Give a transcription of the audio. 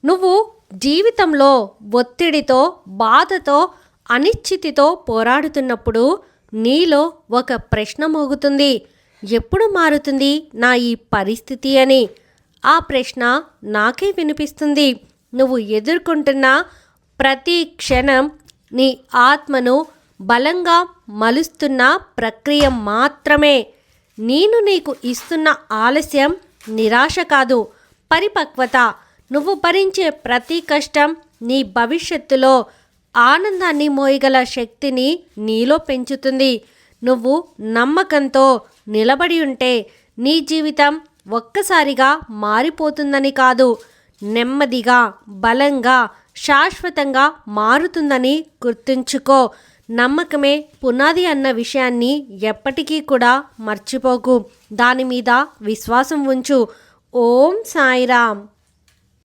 నువ్వు జీవితంలో ఒత్తిడితో, బాధతో, అనిశ్చితితో పోరాడుతున్నప్పుడు నీలో ఒక ప్రశ్న మోగుతుంది. ఎప్పుడు మారుతుంది నా ఈ పరిస్థితి అని? ఆ ప్రశ్న నాకే వినిపిస్తుంది. నువ్వు ఎదుర్కొంటున్న ప్రతి క్షణం నీ ఆత్మను బలంగా మలుస్తున్న ప్రక్రియ మాత్రమే. నేను నీకు ఇస్తున్న ఆలస్యం నిరాశ కాదు, పరిపక్వత. నువ్వు భరించే ప్రతి కష్టం నీ భవిష్యత్తులో ఆనందాన్ని మోయగల శక్తిని నీలో పెంచుతుంది. నువ్వు నమ్మకంతో నిలబడి ఉంటే నీ జీవితం ఒక్కసారిగా మారిపోతుందని కాదు, నెమ్మదిగా, బలంగా, శాశ్వతంగా మారుతుందని గుర్తుంచుకో. నమ్మకమే పునాది అన్న విషయాన్ని ఎప్పటికీ కూడా మర్చిపోకు. దాని మీద విశ్వాసం ఉంచు. ఓం సాయిరామ్.